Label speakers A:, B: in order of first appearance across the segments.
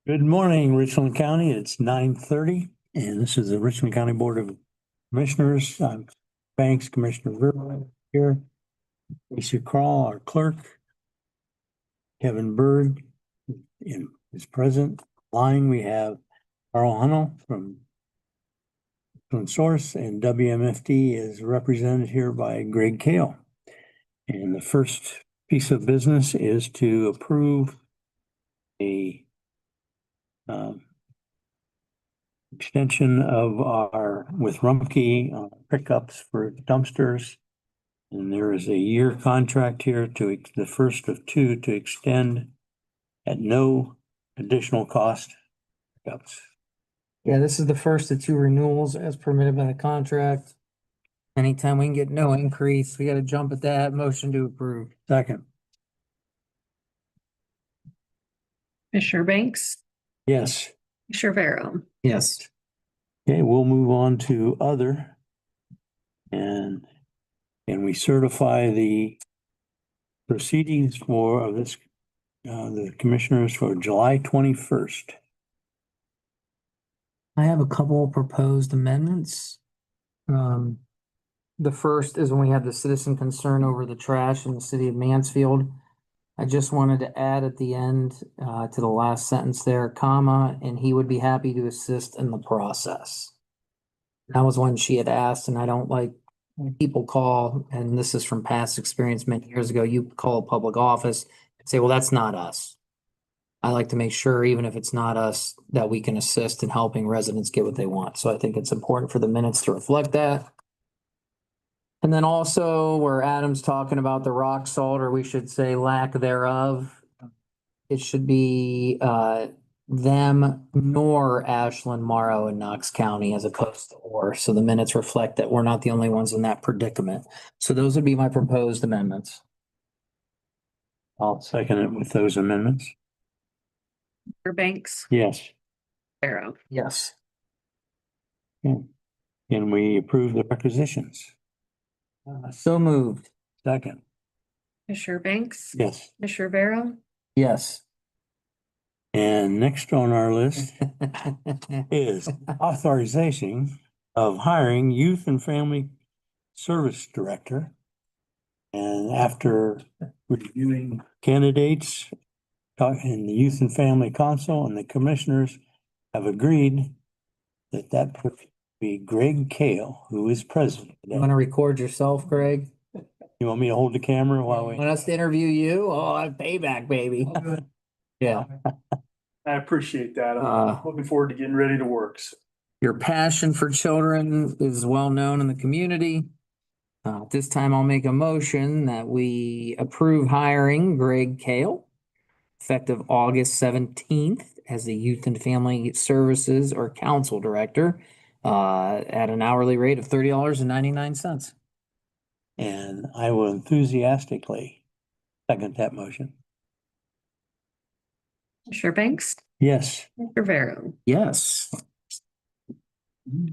A: Good morning, Richland County. It's 9:30, and this is the Richland County Board of Commissioners. I'm Banks, Commissioner Verla here. Lisa Crawl, our clerk. Kevin Bird is present. Line, we have Carl Hunnell from Source, and WMFD is represented here by Greg Kale. And the first piece of business is to approve a extension of our with Rumpke pickups for dumpsters. And there is a year contract here to the first of two to extend at no additional cost. Pickups.
B: Yeah, this is the first of two renewals as permitted by the contract. Anytime we can get no increase, we gotta jump at that. Motion to approve.
A: Second,
C: Commissioner Banks,
A: yes.
C: Commissioner Vero.
B: Yes.
A: Okay, we'll move on to other. And we certify the proceedings for this, the commissioners for July 21st.
B: I have a couple proposed amendments. The first is when we had the citizen concern over the trash in the city of Mansfield. I just wanted to add at the end, to the last sentence there, comma, and he would be happy to assist in the process. That was one she had asked, and I don't like when people call, and this is from past experience many years ago, you call a public office and say, well, that's not us. I like to make sure, even if it's not us, that we can assist in helping residents get what they want. So I think it's important for the minutes to reflect that. And then also where Adam's talking about the rock salt, or we should say lack thereof, it should be them nor Ashland, Morrow, and Knox County as opposed to or. So the minutes reflect that we're not the only ones in that predicament. So those would be my proposed amendments.
A: I'll second it with those amendments.
C: Commissioner Banks,
A: Yes.
C: Vero.
B: Yes.
A: Can we approve the requisitions?
B: So moved.
A: Second,
C: Commissioner Banks,
A: yes.
C: Commissioner Vero.
B: Yes.
A: And next on our list is authorization of hiring youth and family service director. And after reviewing candidates, and the Youth and Family Council and the commissioners have agreed that would be Greg Kale, who is president
B: You want
A: today.
B: to record yourself, Greg?
A: You want me to hold the camera while we?
B: Want us to interview you? Oh, payback, baby. Yeah.
D: I appreciate that.
B: Uh,
D: I'm looking forward to getting ready to work.
B: Your passion for children is well known in the community. At this time, I'll make a motion that we approve hiring Greg Kale effective August 17th as the Youth and Family Services or Council Director at an hourly rate of $30.99.
A: And I will enthusiastically second that motion.
C: Commissioner Banks,
A: Yes,
C: Commissioner Vero.
B: Yes.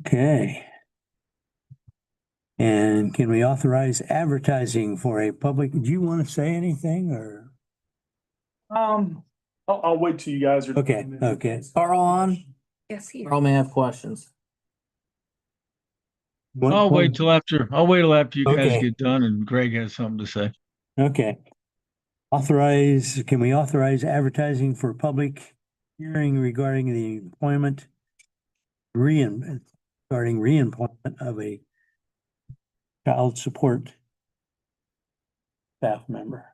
A: okay. And can we authorize advertising for a public, do you want to say anything or?
D: I'll wait till you guys are.
A: Okay, okay.
B: Carl on?
C: Yes, he.
B: Carl may have questions.
E: I'll wait till after you guys
A: Okay.
E: get done and Greg has something to say.
A: Okay. Can we authorize advertising for public hearing regarding the employment regarding reemployment of a child support staff member?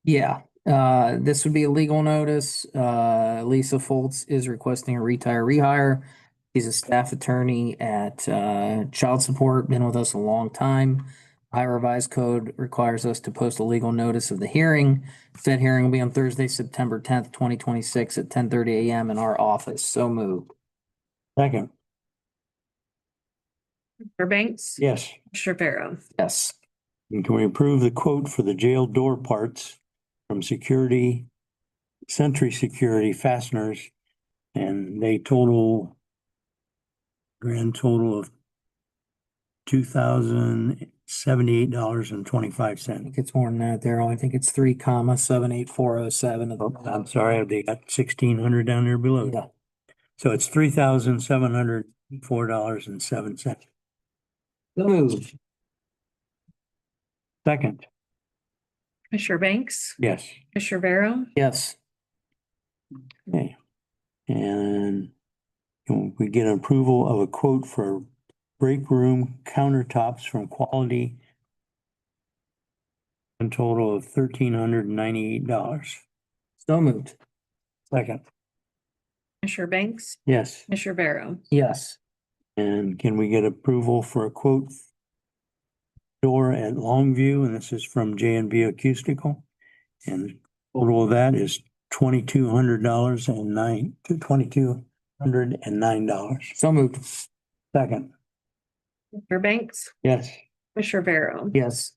B: Yeah, this would be a legal notice. Lisa Foltz is requesting a rehire. She's a staff attorney at child support, been with us a long time. Ohio Revised Code requires us to post a legal notice of the hearing. Said hearing will be on Thursday, September 10th, 2026 at 10:30 a.m. in our office. So moved.
A: Second,
C: Commissioner Banks,
A: yes.
C: Commissioner Vero.
B: Yes.
A: And can we approve the quote for the jail door parts from Century Security Fasteners? And they grand total of $2,078.25.
B: I think it's more than that, Daryl. I think it's 3,78407.
A: I'm sorry, they got 1,600 down there below.
B: Yeah.
A: So it's $3,704.07.
B: So moved.
A: Second,
C: Commissioner Banks,
A: yes.
C: Commissioner Vero,
B: Yes.
A: Okay. And can we get an approval of a quote for break room countertops from Quality? A total of $1,398.
B: So moved.
A: Second,
C: Commissioner Banks,
A: yes.
C: Commissioner Vero,
B: Yes.
A: And can we get approval for a quote door at Longview? And this is from J&B Acoustical. And the total of that is $2,209.
B: So moved.
A: Second,
C: Commissioner Banks,
A: yes.
C: Commissioner Vero,
B: Yes.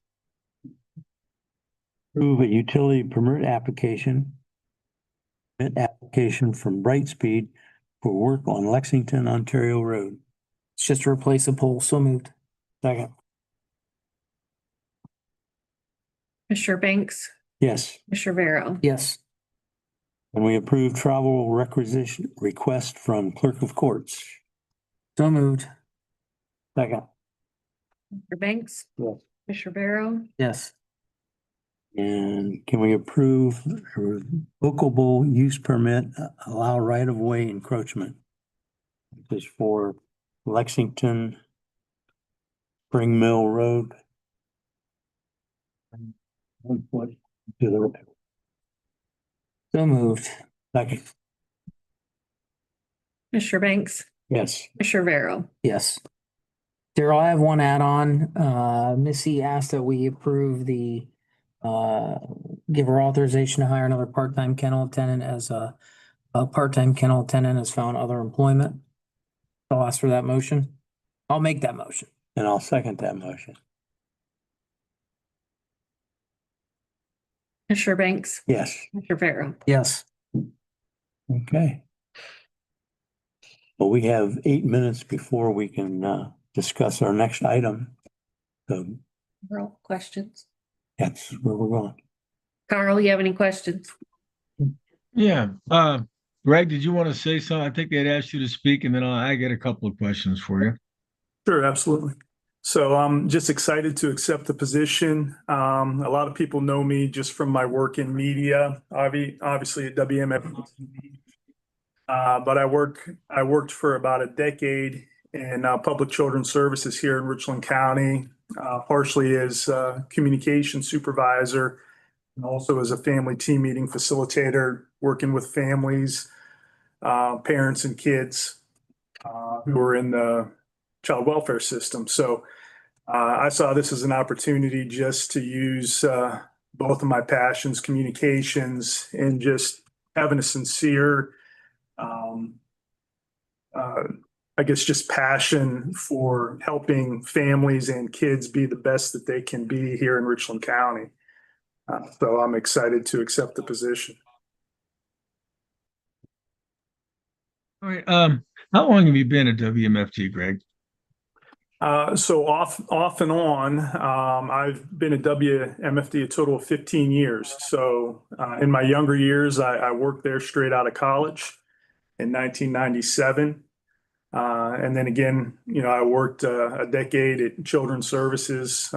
A: Approve a utility permit application. Permit application from Brightspeed for work on Lexington, Ontario Road.
B: It's just to replace a pole. So moved.
A: Second,
C: Commissioner Banks,
A: yes.
C: Commissioner Vero,
B: Yes.
A: And we approve travel requisition request from Clerk of Courts.
B: So moved.
A: Second,
C: Commissioner Banks,
A: yes.
C: Commissioner Vero,
B: Yes.
A: And can we approve a revocable use permit, allow right of way encroachment? This is for Lexington Spring Mill Road. 1 foot to the right.
B: So moved.
A: Second,
C: Commissioner Banks,
A: yes.
C: Commissioner Vero,
B: Yes. Daryl, I have one add-on. Missy asked that we approve the, give her authorization to hire another part-time kennel attendant as a part-time kennel attendant has found other employment. I'll ask for that motion. I'll make that motion.
A: And I'll second that motion.
C: Commissioner Banks,
A: Yes,
C: Commissioner Vero,
B: Yes.
A: okay. Well, we have 8 minutes before we can discuss our next item. So
C: Carl, questions?
A: that's where we're going.
C: Carl, you have any questions?
E: Yeah. Greg, did you want to say something? I think they'd asked you to speak, and then I get a couple of questions for you.
D: Sure, absolutely. So I'm just excited to accept the position. A lot of people know me just from my work in media, obviously at WMF. But I worked for about a decade in public children's services here in Richland County, partially as communication supervisor and also as a family team meeting facilitator, working with families, parents and kids who are in the child welfare system. So I saw this as an opportunity just to use both of my passions, communications, and just having a sincere, I guess, just passion for helping families and kids be the best that they can be here in Richland County. So I'm excited to accept the position.
E: All right. How long have you been at WMFT, Greg?
D: So off and on, I've been at WMFD a total of 15 years. So in my younger years, I worked there straight out of college in 1997. And then again, I worked a decade at Children's Services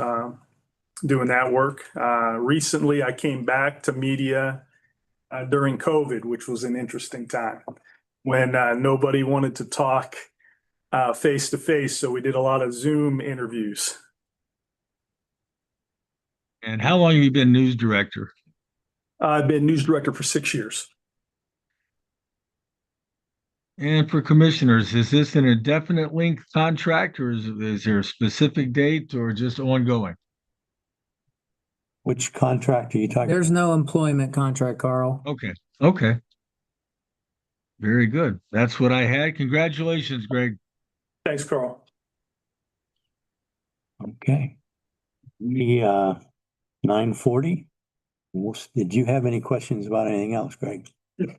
D: doing that work. Recently, I came back to media during COVID, which was an interesting time when nobody wanted to talk face to face. So we did a lot of Zoom interviews.
E: And how long have you been news director?
D: I've been news director for 6 years.
E: And for commissioners, is this an indefinite length contract, or is there a specific date, or just ongoing?
A: Which contract are you talking?
B: There's no employment contract, Carl.
E: Okay. Okay. Very good. That's what I had. Congratulations, Greg.
D: Thanks, Carl.
A: Okay. We 9:40. Did you have any questions about anything else, Greg? Okay.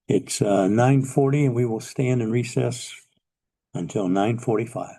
A: It's 9:40 and we will stand in recess until 9:45.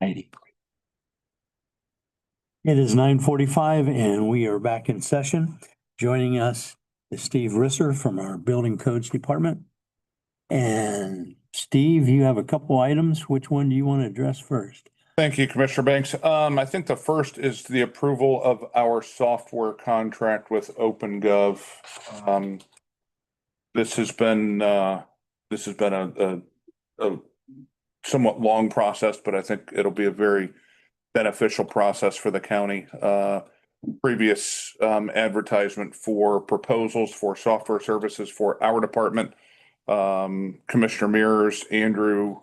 A: Heidi. It is 9:45 and we are back in session. Joining us is Steve Risser from our Building Codes Department. And Steve, you have a couple items. Which one do you want to address first?
F: Thank you, Commissioner Banks. I think the first is the approval of our software contract with OpenGov. This has been a somewhat long process, but I think it'll be a very beneficial process for the county. Previous advertisement for proposals for software services for our department. Commissioner Mears, Andrew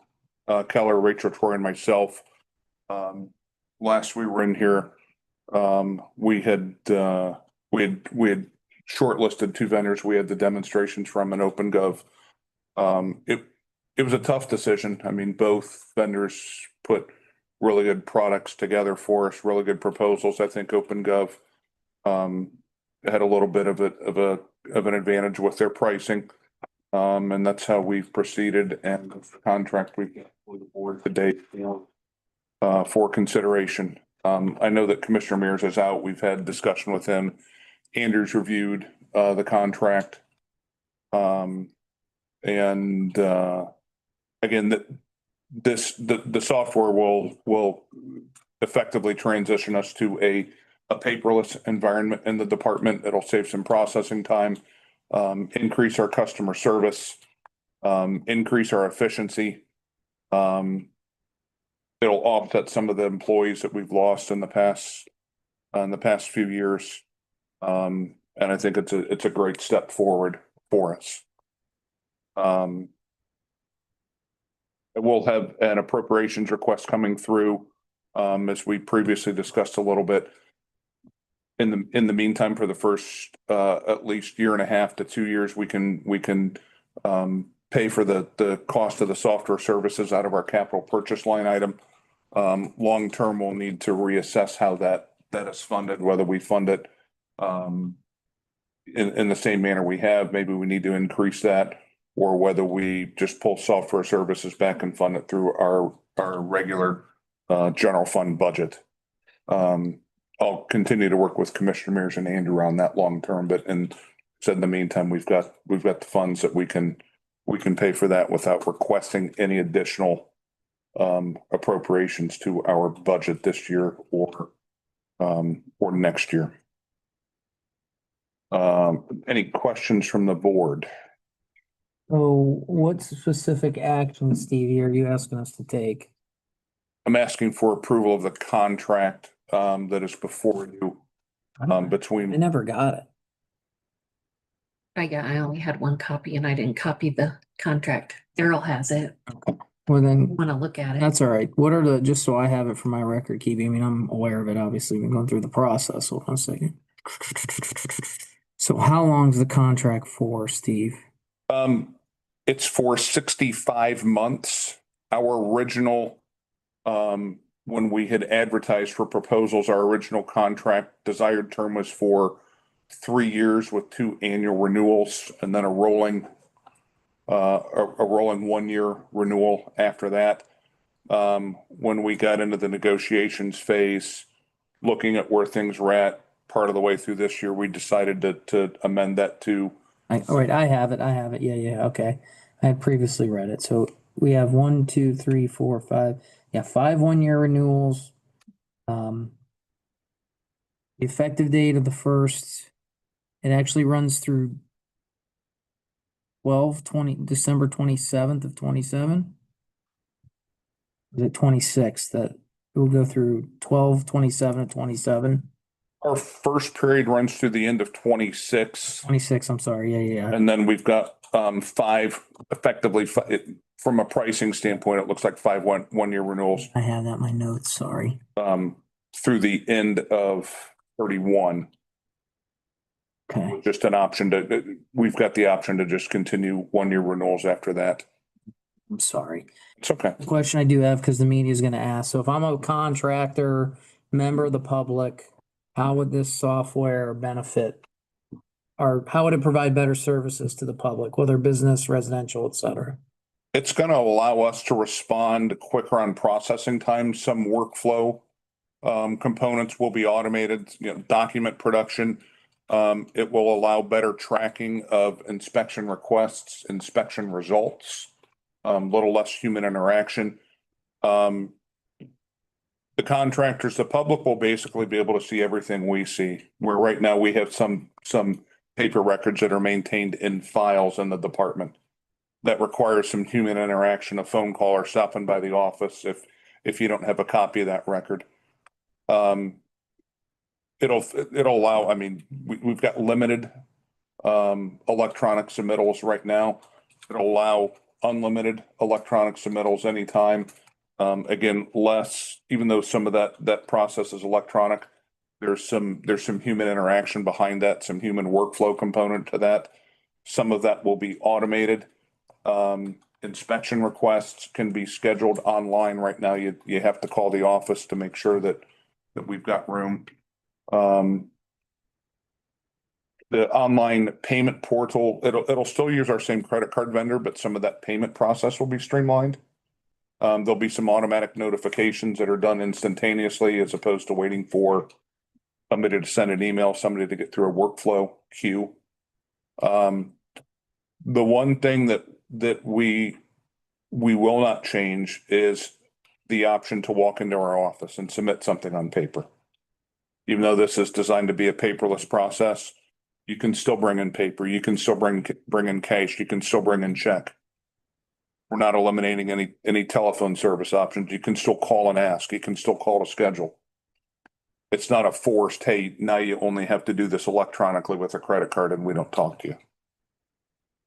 F: Keller, Rachel Troy, and myself. Last we were in here, we had shortlisted two vendors. We had the demonstrations from an OpenGov. It was a tough decision. I mean, both vendors put really good products together for us, really good proposals. I think OpenGov had a little bit of an advantage with their pricing. And that's how we've proceeded, and the contract we've got for the board to date, for consideration. I know that Commissioner Mears is out. We've had discussion with him. Andrew's reviewed the contract. Again, the software will effectively transition us to a paperless environment in the department. It'll save some processing time, increase our customer service, increase our efficiency. It'll offset some of the employees that we've lost in the past few years. And I think it's a great step forward for us. We'll have an appropriations request coming through, as we previously discussed a little bit. In the meantime, for the first at least year and a half to 2 years, we can pay for the cost of the software services out of our capital purchase line item. Long term, we'll need to reassess how that is funded, whether we fund it in the same manner we have. Maybe we need to increase that, or whether we just pull software services back and fund it through our regular general fund budget. I'll continue to work with Commissioner Mears and Andrew on that long term, but in the meantime, we've got the funds that we can pay for that without requesting any additional appropriations to our budget this year or next year. Any questions from the board?
B: So what specific action, Stevie, are you asking us to take?
F: I'm asking for approval of the contract that is before you
B: I
F: between.
B: never got it.
C: I only had one copy and I didn't copy the contract. Daryl has it.
B: Well, then,
C: Want to look at it?
B: that's all right. What are just so I have it for my record keeping, I mean, I'm aware of it, obviously, been going through the process. Hold on a second. So how long's the contract for, Steve?
F: It's for 65 months. Our original, when we had advertised for proposals, our original contract desired term was for 3 years with 2 annual renewals, and then a rolling 1 year renewal after that. When we got into the negotiations phase, looking at where things were at part of the way through this year, we decided to amend that to.
B: All right, I have it. Yeah, okay. I had previously read it. So we have 1, 2, 3, 4, 5. Yeah, 5 1-year renewals. The effective date of the first, it actually runs through December 27th of 27. Is it 26 that it will go through 12/27 of 27?
F: Our first period runs through the end of 26.
B: 26, I'm sorry. Yeah.
F: And then we've got 5 effectively from a pricing standpoint, it looks like 5 one-year renewals
B: I have that in my notes, sorry.
F: through the end of 31.
B: Okay.
F: Just an option we've got the option to just continue 1-year renewals after that.
B: I'm sorry.
F: It's okay.
B: The question I do have, because the media is going to ask, so if I'm a contractor, member of the public, how would this software benefit, or how would it provide better services to the public, whether business, residential, et cetera?
F: It's going to allow us to respond quicker on processing times. Some workflow components will be automated, document production. It will allow better tracking of inspection requests, inspection results, little less human interaction. The contractors, the public will basically be able to see everything we see, where right now we have some paper records that are maintained in files in the department that requires some human interaction, a phone call or stopping by the office if you don't have a copy of that record. It'll allow, I mean, we've got limited electronic submittals right now. It'll allow unlimited electronic submittals anytime. Again, less, even though some of that process is electronic, there's some human interaction behind that, some human workflow component to that. Some of that will be automated. Inspection requests can be scheduled online. Right now, you have to call the office to make sure that we've got room. The online payment portal, it'll still use our same credit card vendor, but some of that payment process will be streamlined. There'll be some automatic notifications that are done instantaneously as opposed to waiting for somebody to send an email, somebody to get through a workflow queue. The one thing that we will not change is the option to walk into our office and submit something on paper. Even though this is designed to be a paperless process, you can still bring in paper, you can still bring in cash, you can still bring in check. We're not eliminating any telephone service options. You can still call and ask, you can still call to schedule. It's not a forced, hey, now you only have to do this electronically with a credit card and we don't talk to you.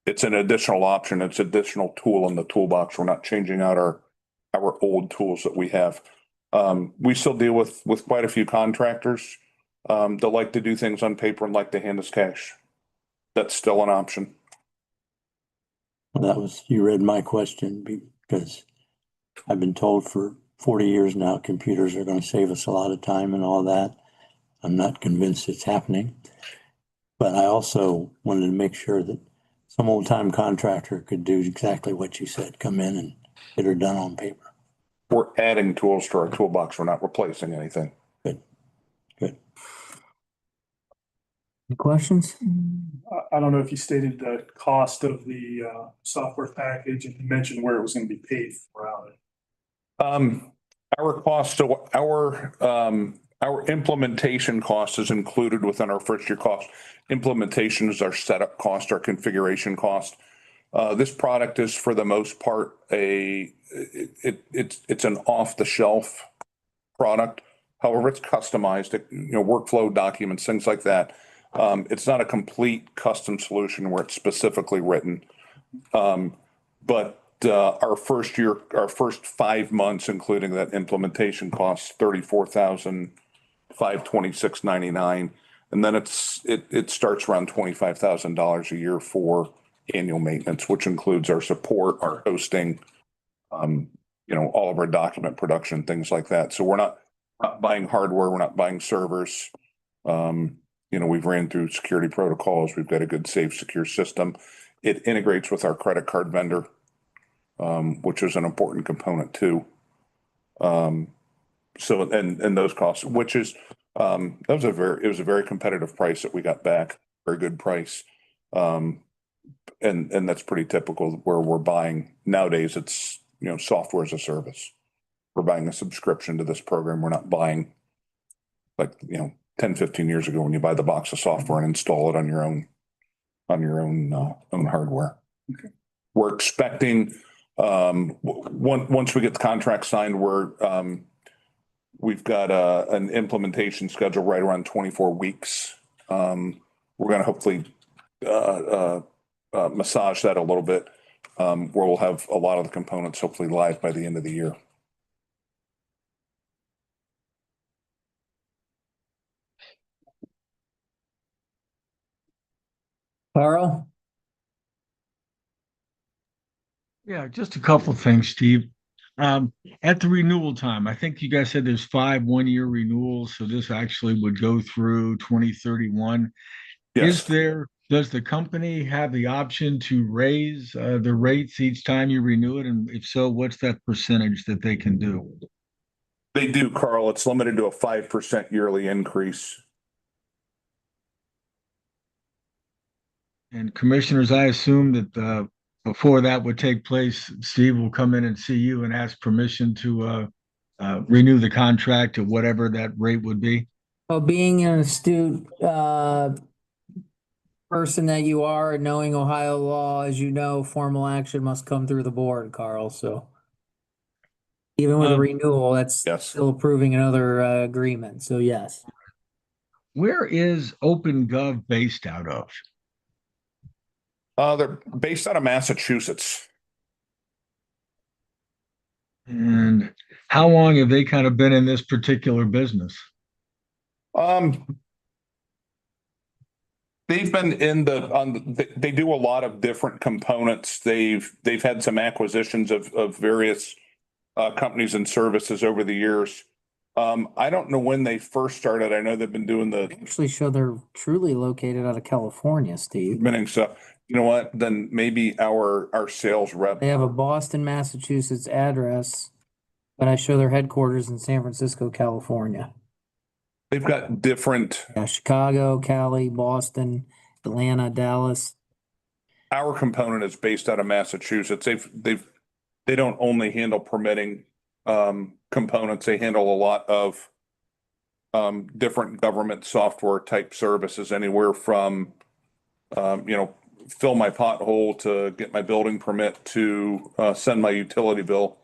F: It's an additional option. It's an additional tool in the toolbox. We're not changing out our old tools that we have. We still deal with quite a few contractors that like to do things on paper and like to hand us cash. That's still an option.
A: You read my question, because I've been told for 40 years now, computers are going to save us a lot of time and all that. I'm not convinced it's happening. But I also wanted to make sure that some old time contractor could do exactly what you said, come in and get her done on paper.
F: We're adding tools to our toolbox. We're not replacing anything.
A: Good.
B: Any questions?
D: I don't know if you stated the cost of the software package and you mentioned where it was going to be paid for out of.
F: Our cost, so our implementation cost is included within our first year cost. Implementation is our setup cost, our configuration cost. This product is for the most part it's an off the shelf product. However, it's customized, workflow documents, things like that. It's not a complete custom solution where it's specifically written. But our first 5 months, including that implementation, costs $34,526.99, and then it starts around $25,000 a year for annual maintenance, which includes our support, our hosting, all of our document production, things like that. So we're not buying hardware, we're not buying servers. We've ran through security protocols. We've got a good, safe, secure system. It integrates with our credit card vendor, which is an important component too. So those costs, which is, it was a very competitive price that we got back, very good price. And that's pretty typical where we're buying nowadays. It's, software as a service. We're buying a subscription to this program. We're not buying like, 10, 15 years ago when you buy the box of software and install it on your own hardware.
D: Okay.
F: We're expecting, once we get the contract signed, we've got an implementation schedule right around 24 weeks. We're going to hopefully massage that a little bit, where we'll have a lot of the components hopefully live by the end of the year.
B: Carl?
E: Yeah, just a couple of things, Steve. At the renewal time, I think you guys said there's 5 one-year renewals, so this actually would go through 2031.
F: Yes.
E: Is there does the company have the option to raise the rates each time you renew it? And if so, what's that percentage that they can do?
F: They do, Carl. It's limited to a 5% yearly increase.
E: And commissioners, I assume that before that would take place, Steve will come in and see you and ask permission to renew the contract at whatever that rate would be.
B: Well, being an astute person that you are, and knowing Ohio law, as you know, formal action must come through the board, Carl, so. Even with a renewal, that's
F: Yes.
B: still approving another agreement, so yes.
E: Where is OpenGov based out of?
F: They're based out of Massachusetts.
E: And how long have they kind of been in this particular business?
F: They've been in they do a lot of different components. They've had some acquisitions of various companies and services over the years. I don't know when they first started. I know they've been doing the
B: Actually show they're truly located out of California, Steve.
F: minting stuff. You know what? Then maybe our sales rep.
B: They have a Boston, Massachusetts address, but I show their headquarters in San Francisco, California.
F: They've got different.
B: Yeah, Chicago, Cali, Boston, Atlanta, Dallas.
F: Our component is based out of Massachusetts. They don't only handle permitting components. They handle a lot of different government software type services, anywhere from fill my pothole to get my building permit to send my utility bill.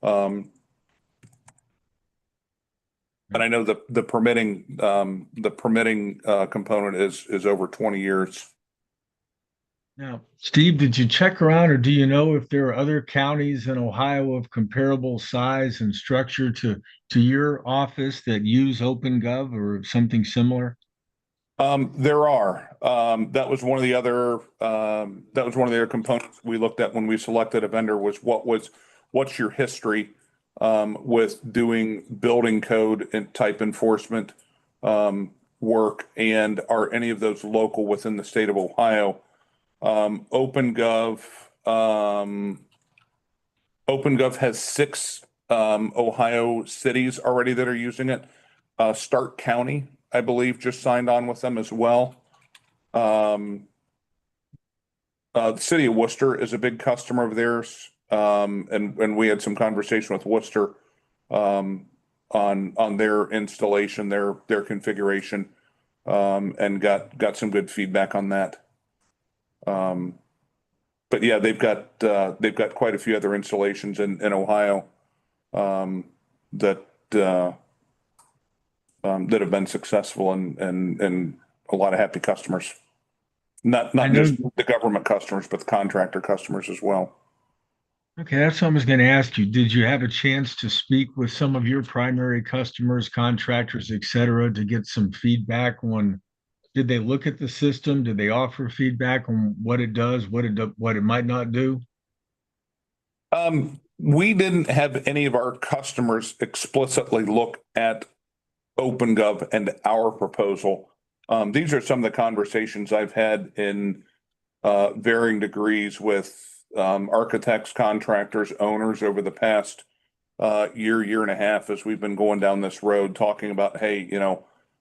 F: And I know the permitting component is over 20 years.
E: Now, Steve, did you check around, or do you know if there are other counties in Ohio of comparable size and structure to your office that use OpenGov or something similar?
F: There are. That was one of the other components we looked at when we selected a vendor, was what's your history with doing building code and type enforcement work, and are any of those local within the state of Ohio? OpenGov has 6 Ohio cities already that are using it. Stark County, I believe, just signed on with them as well. The city of Worcester is a big customer of theirs. And we had some conversation with Worcester on their installation, their configuration, and got some good feedback on that. But yeah, they've got quite a few other installations in Ohio that have been successful and a lot of happy customers. Not just the government customers, but the contractor customers as well.
E: Okay, that's what I was going to ask you. Did you have a chance to speak with some of your primary customers, contractors, et cetera, to get some feedback on, did they look at the system? Did they offer feedback on what it does, what it might not do?
F: We didn't have any of our customers explicitly look at OpenGov and our proposal. These are some of the conversations I've had in varying degrees with architects, contractors, owners over the past year and a half, as we've been going down this road, talking about, hey,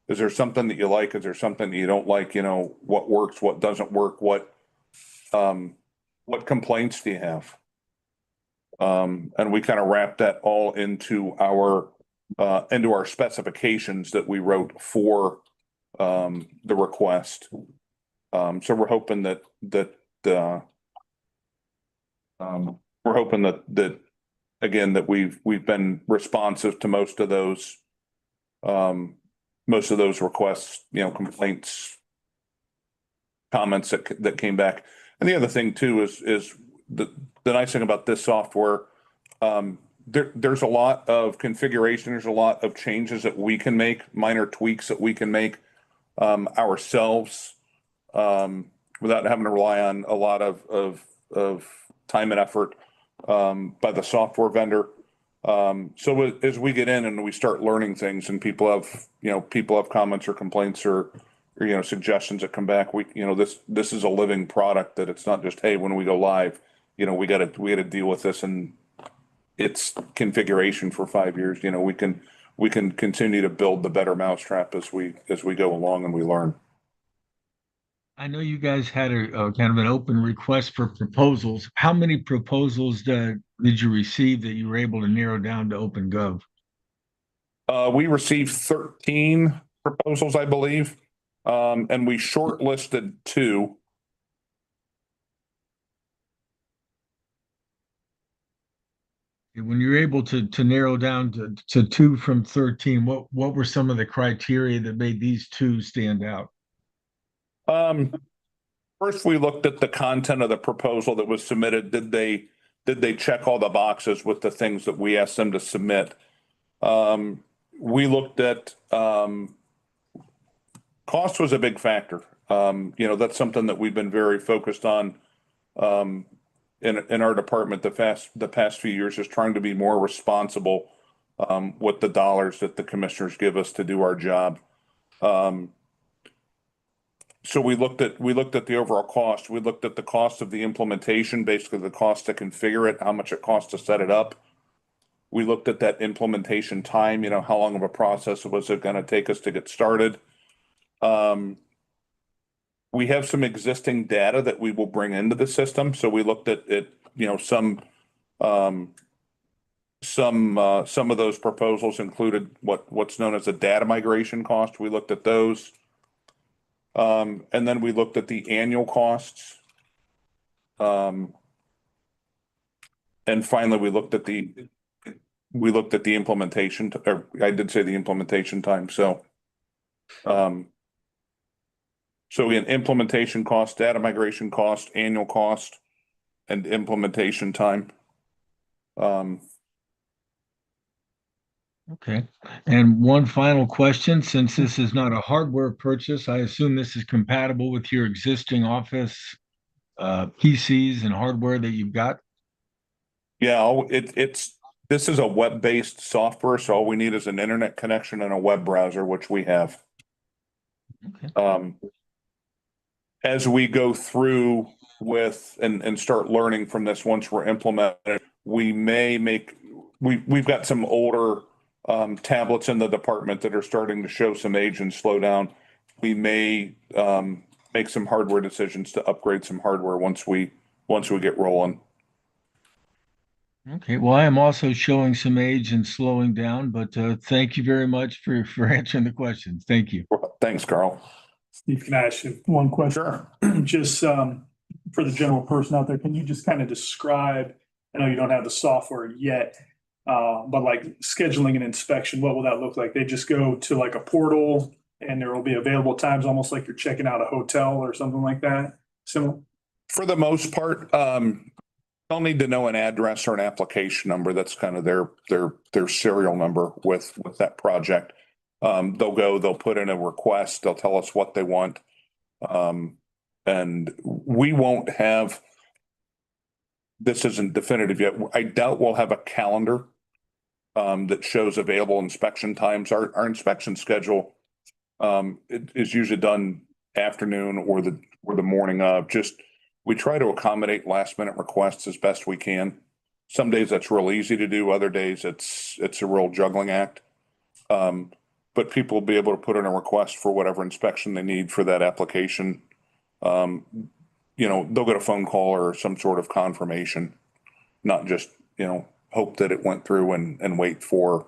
F: is there something that you like? Is there something that you don't like? What works, what doesn't work, what complaints do you have? And we kind of wrap that all into our specifications that we wrote for the request. So we're hoping that again, that we've been responsive to most of those requests, complaints, comments that came back. And the other thing too is the nice thing about this software, there's a lot of configuration, there's a lot of changes that we can make, minor tweaks that we can make ourselves without having to rely on a lot of time and effort by the software vendor. So as we get in and we start learning things, and people have comments or complaints or or, suggestions that come back. This is a living product that it's not just, hey, when we go live, we gotta deal with this and its configuration for 5 years. We can continue to build the better mousetrap as we go along and we learn.
E: I know you guys had a kind of an open request for proposals. How many proposals did you receive that you were able to narrow down to OpenGov?
F: We received 13 proposals, I believe, and we shortlisted 2.
E: When you're able to narrow down to 2 from 13, what were some of the criteria that made these 2 stand out?
F: First, we looked at the content of the proposal that was submitted. Did they check all the boxes with the things that we asked them to submit? We looked at cost was a big factor. That's something that we've been very focused on in our department the past few years, is trying to be more responsible with the dollars that the commissioners give us to do our job. So we looked at the overall cost. We looked at the cost of the implementation, basically the cost to configure it, how much it costs to set it up. We looked at that implementation time, how long of a process was it going to take us to get started. We have some existing data that we will bring into the system. So we looked at some of those proposals included what's known as a data migration cost. We looked at those. And then we looked at the annual costs. And finally, we looked at the implementation, or I did say the implementation time. So again, implementation cost, data migration cost, annual cost, and implementation time.
E: Okay. And one final question, since this is not a hardware purchase, I assume this is compatible with your existing Office PCs and hardware that you've got?
F: Yeah, this is a web-based software, so all we need is an internet connection and a web browser, which we have.
E: Okay.
F: As we go through with and start learning from this, once we're implemented, we've got some older tablets in the department that are starting to show some age and slow down. We may make some hardware decisions to upgrade some hardware once we get rolling.
E: Okay. Well, I am also showing some age and slowing down, but thank you very much for answering the questions. Thank you.
F: Thanks, Carl.
D: Steve, can I ask you one question?
F: Sure.
D: Just for the general person out there, can you just kind of describe, I know you don't have the software yet, but like scheduling an inspection, what will that look like? They just go to like a portal and there will be available times, almost like you're checking out a hotel or something like that? Similar?
F: For the most part, they'll need to know an address or an application number. That's kind of their serial number with that project. They'll put in a request. They'll tell us what they want. And we won't have, this isn't definitive yet. I doubt we'll have a calendar that shows available inspection times. Our inspection schedule it is usually done afternoon or the morning of. We try to accommodate last minute requests as best we can. Some days that's real easy to do. Other days it's a real juggling act. But people will be able to put in a request for whatever inspection they need for that application. They'll get a phone call or some sort of confirmation, not just, hope that it went through and wait for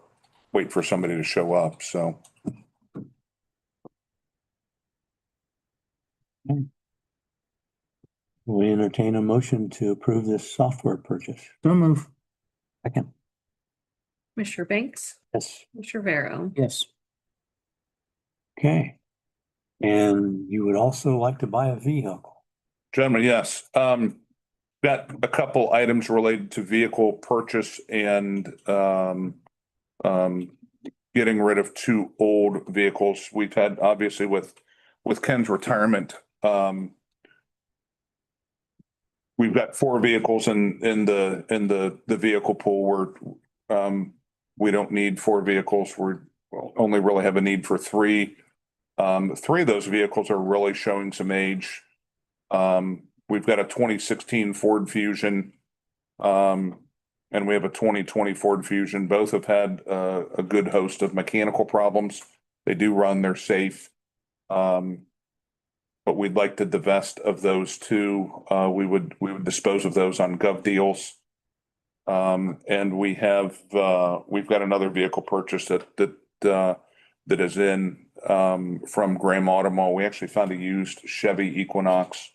F: somebody to show up. So.
A: We entertain a motion to approve this software purchase.
B: So move.
A: Second.
C: Commissioner Banks,
A: Yes.
C: Commissioner Vero.
B: Yes.
A: Okay. And you would also like to buy a vehicle?
F: Gentlemen, yes. Got a couple items related to vehicle purchase and getting rid of 2 old vehicles. We've had, obviously, with Ken's retirement, we've got 4 vehicles in the vehicle pool. We don't need 4 vehicles. We only really have a need for 3. Three of those vehicles are really showing some age. We've got a 2016 Ford Fusion. And we have a 2020 Ford Fusion. Both have had a good host of mechanical problems. They do run, they're safe. But we'd like to divest of those two. We would dispose of those on Gov Deals. And we've got another vehicle purchase that is in from Graham Automo. We actually found a used Chevy Equinox.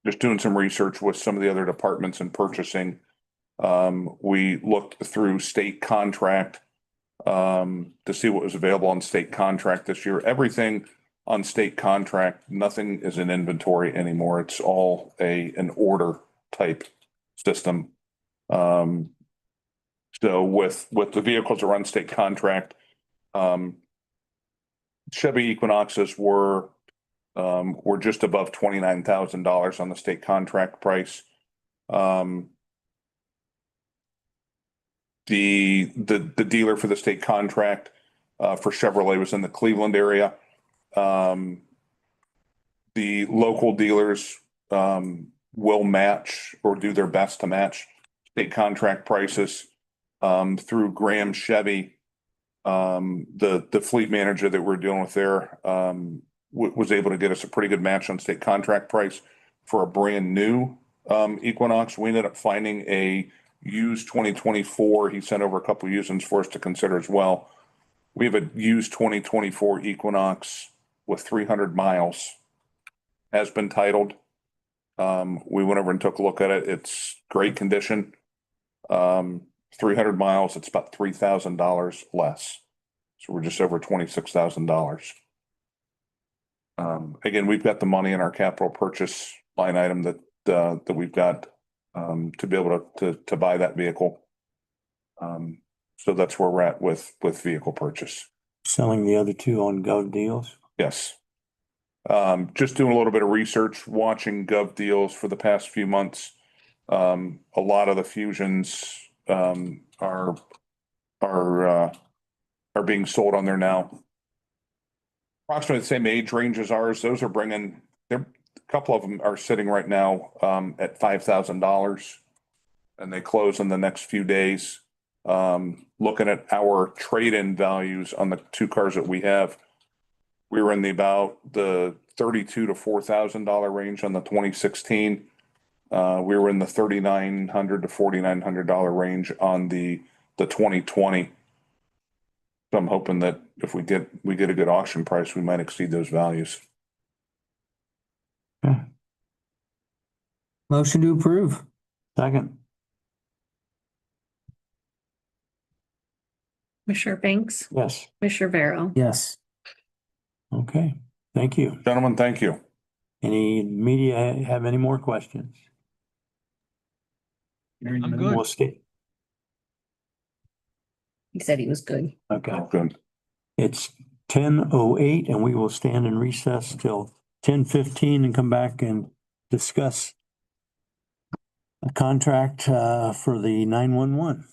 F: Just doing some research with some of the other departments in purchasing. We looked through state contract to see what was available on state contract this year. Everything on state contract, nothing is in inventory anymore. It's all an order type system. So with the vehicles that are on state contract, Chevy Equinoxes were just above $29,000 on the state contract price. The dealer for the state contract for Chevrolet was in the Cleveland area. The local dealers will match or do their best to match state contract prices through Graham Chevy. The fleet manager that we're dealing with there was able to get us a pretty good match on state contract price for a brand new Equinox. We ended up finding a used 2024. He sent over a couple of used ones for us to consider as well. We have a used 2024 Equinox with 300 miles, has been titled. We went over and took a look at it. It's great condition. 300 miles, it's about $3,000 less. So we're just over $26,000. Again, we've got the money in our capital purchase line item that we've got to be able to buy that vehicle. So that's where we're at with vehicle purchase.
A: Selling the other two on Gov Deals.
F: Yes. Just doing a little bit of research, watching Gov Deals for the past few months. A lot of the Fusions are being sold on there now. Approximately the same age range as ours. Those are a couple of them are sitting right now at $5,000, and they close in the next few days. Looking at our trade-in values on the two cars that we have, we were in about the $32,000 to $4,000 range on the 2016. We were in the $3,900 to $4,900 range on the 2020. So I'm hoping that if we get a good auction price, we might exceed those values.
B: Motion to approve.
A: Second.
C: Commissioner Banks,
A: Yes.
C: Commissioner Barrow.
B: Yes.
A: Okay. Thank you.
F: Gentlemen, thank you.
A: Any media have any more questions?
E: I'm good.
A: We'll stay.
C: He said he was good.
A: Okay.
F: Good.
A: It's 10:08 and we will stand in recess till 10:15 and come back and discuss a contract for the 911.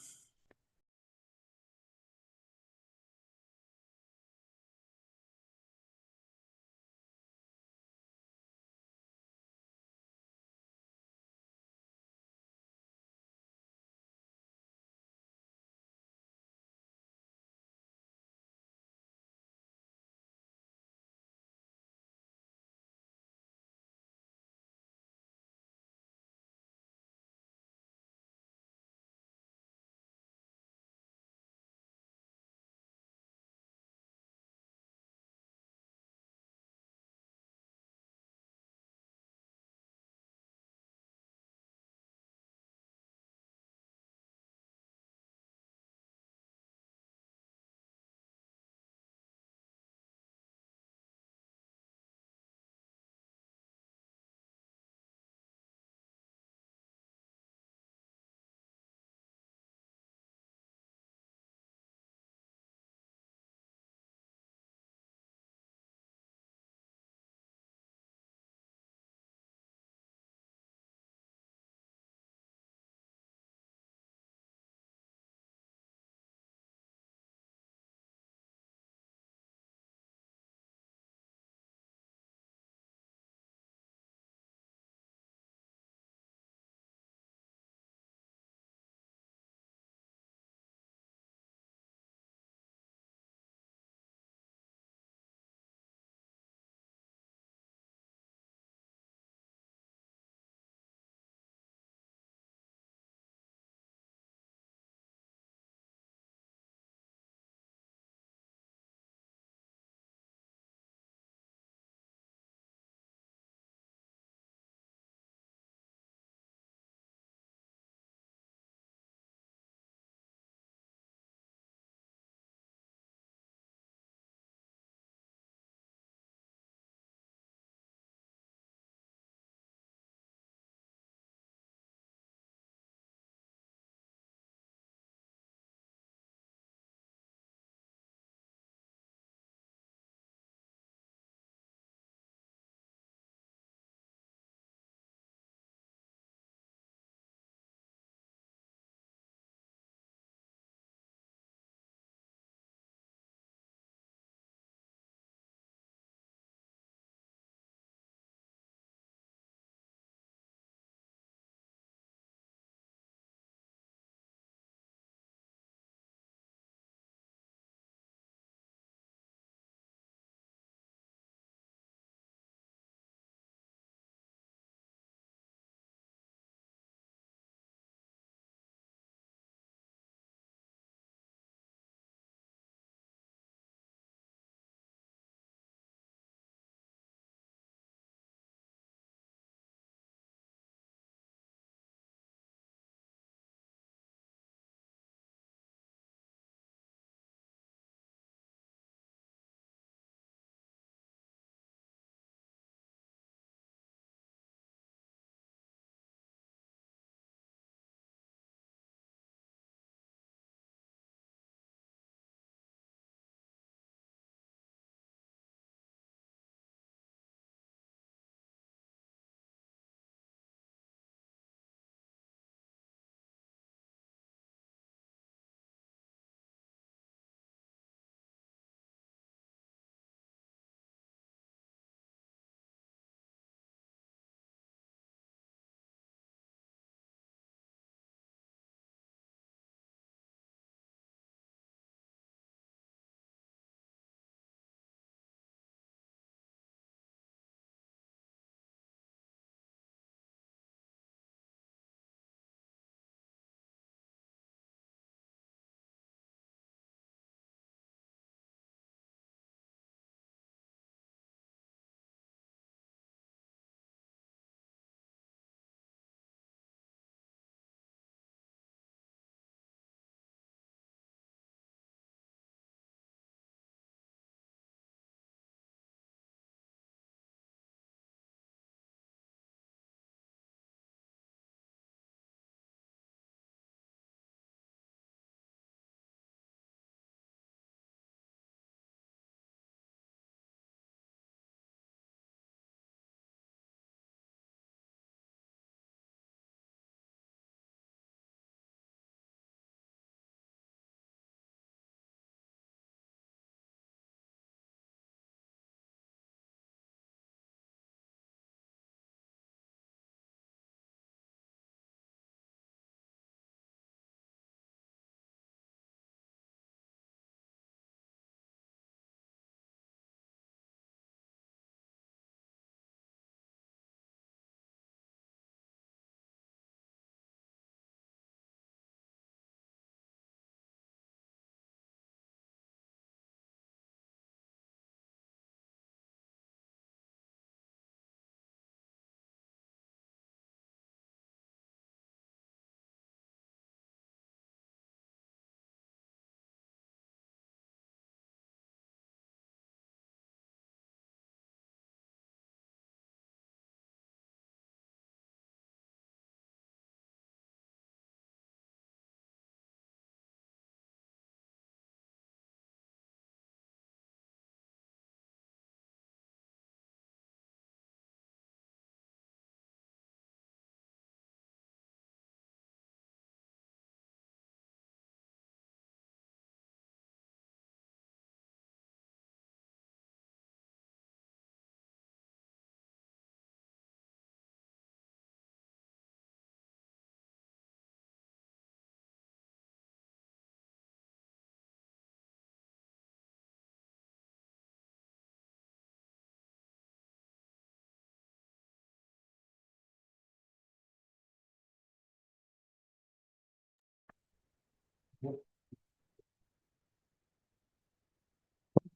A: Okay,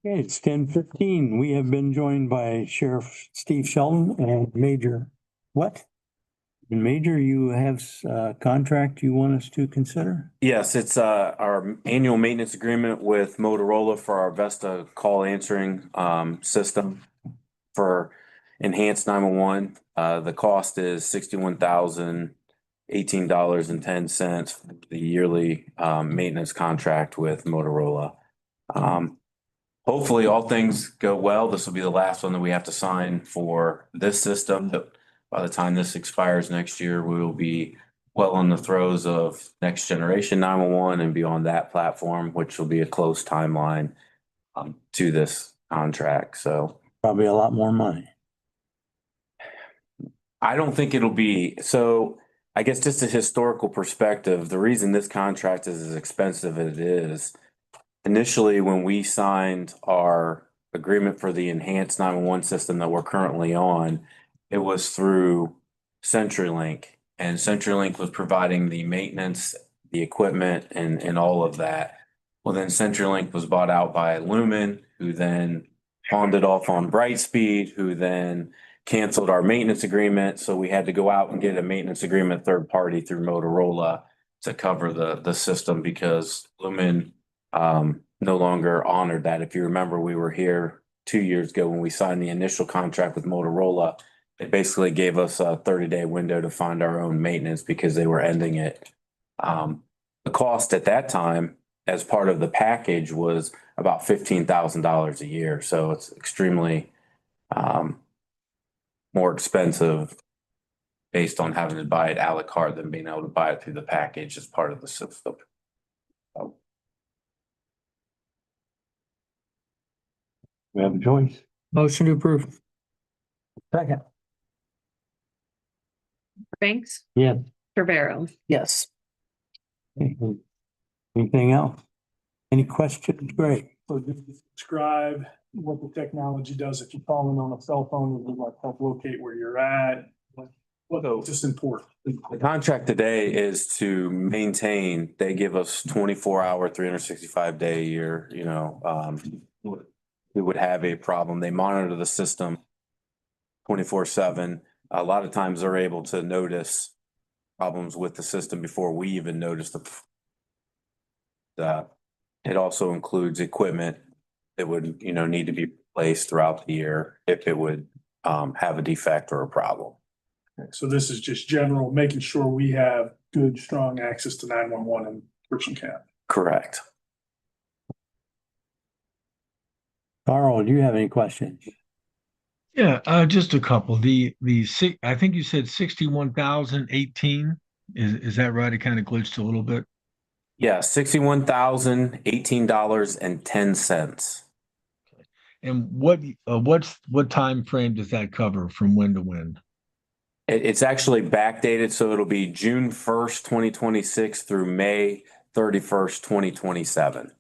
A: it's 10:15. We have been joined by Sheriff Steve Shelton and Major, what? And Major, you have a contract you want us to consider?
G: Yes, it's our annual maintenance agreement with Motorola for our Vesta call answering system for enhanced 911. The cost is $61,018.10, the yearly maintenance contract with Motorola. Hopefully all things go well. This will be the last one that we have to sign for this system. But by the time this expires next year, we will be well in the throes of next generation 911 and beyond that platform, which will be a close timeline to this contract. So
A: Probably a lot more money.
G: I don't think it'll be, so I guess just a historical perspective, the reason this contract is as expensive as it is, initially when we signed our agreement for the enhanced 911 system that we're currently on, it was through CenturyLink, and CenturyLink was providing the maintenance, the equipment, and all of that. Well, then CenturyLink was bought out by Lumen, who then pawned it off on Brightspeed, who then canceled our maintenance agreement. So we had to go out and get a maintenance agreement third party through Motorola to cover the system because Lumen no longer honored that. If you remember, we were here 2 years ago when we signed the initial contract with Motorola. It basically gave us a 30-day window to find our own maintenance because they were ending it. The cost at that time as part of the package was about $15,000 a year. So it's extremely more expensive based on having to buy it a la carte than being able to buy it through the package as part of the system.
A: We have a choice.
B: Motion to approve.
A: Second.
C: Banks,
A: Yeah.
C: Rivera.
B: Yes.
A: Anything else? Any questions? Great.
D: So just describe what the technology does. If you're calling on a cell phone, it will like help locate where you're at. What's just important?
G: The contract today is to maintain, they give us 24-hour, 365-day a year, we would have a problem. They monitor the system 24/7. A lot of times they're able to notice problems with the system before we even notice it also includes equipment that would, need to be replaced throughout the year if it would have a defect or a problem.
D: So this is just general, making sure we have good, strong access to 911 in Richland County.
G: Correct.
A: Carl, do you have any questions?
E: Yeah, just a couple. I think you said 61,018. Is that right? It kind of glitched a little bit.
G: Yeah, $61,018.10.
E: And what time frame does that cover from when to when?
G: It's actually backdated, so it'll be June 1st, 2026 through May 31st, 2027.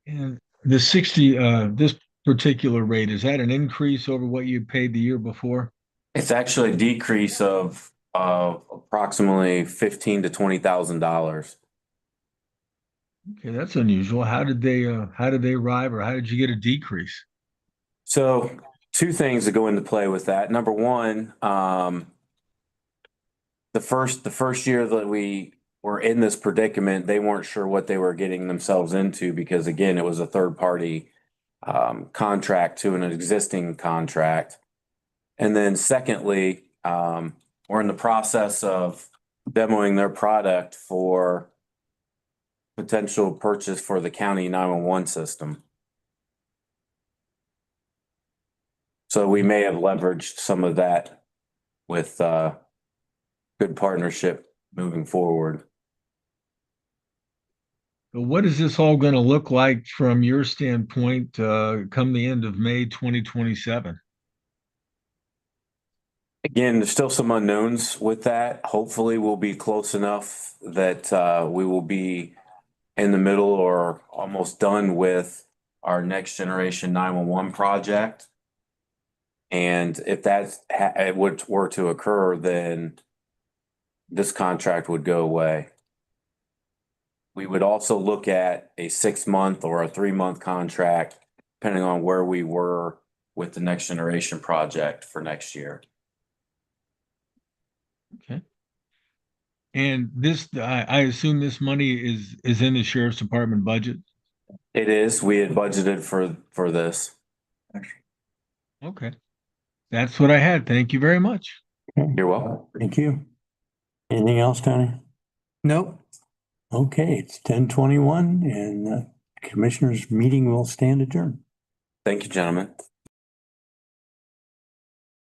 E: And the this particular rate, is that an increase over what you paid the year before?
G: It's actually a decrease of approximately $15,000 to $20,000.
E: Okay, that's unusual. How did they arrive, or how did you get a decrease?
G: So two things that go into play with that. Number one, the first year that we were in this predicament, they weren't sure what they were getting themselves into because again, it was a third party contract to an existing contract. And then secondly, we're in the process of demoing their product for potential purchase for the county 911 system. So we may have leveraged some of that with good partnership moving forward.
E: What is this all going to look like from your standpoint come the end of May 2027?
G: Again, there's still some unknowns with that. Hopefully we'll be close enough that we will be in the middle or almost done with our next generation 911 project. And if it were to occur, then this contract would go away. We would also look at a 6-month or a 3-month contract, depending on where we were with the next generation project for next year.
E: Okay. And this, I assume this money is in the sheriff's department budget?
G: It is, we had budgeted for this.
E: Okay. That's what I had. Thank you very much.
G: You're welcome.
A: Thank you. Anything else, Tony?
B: Nope.
A: Okay, it's 10:21 and the commissioners' meeting will stand adjourned.
G: Thank you, gentlemen.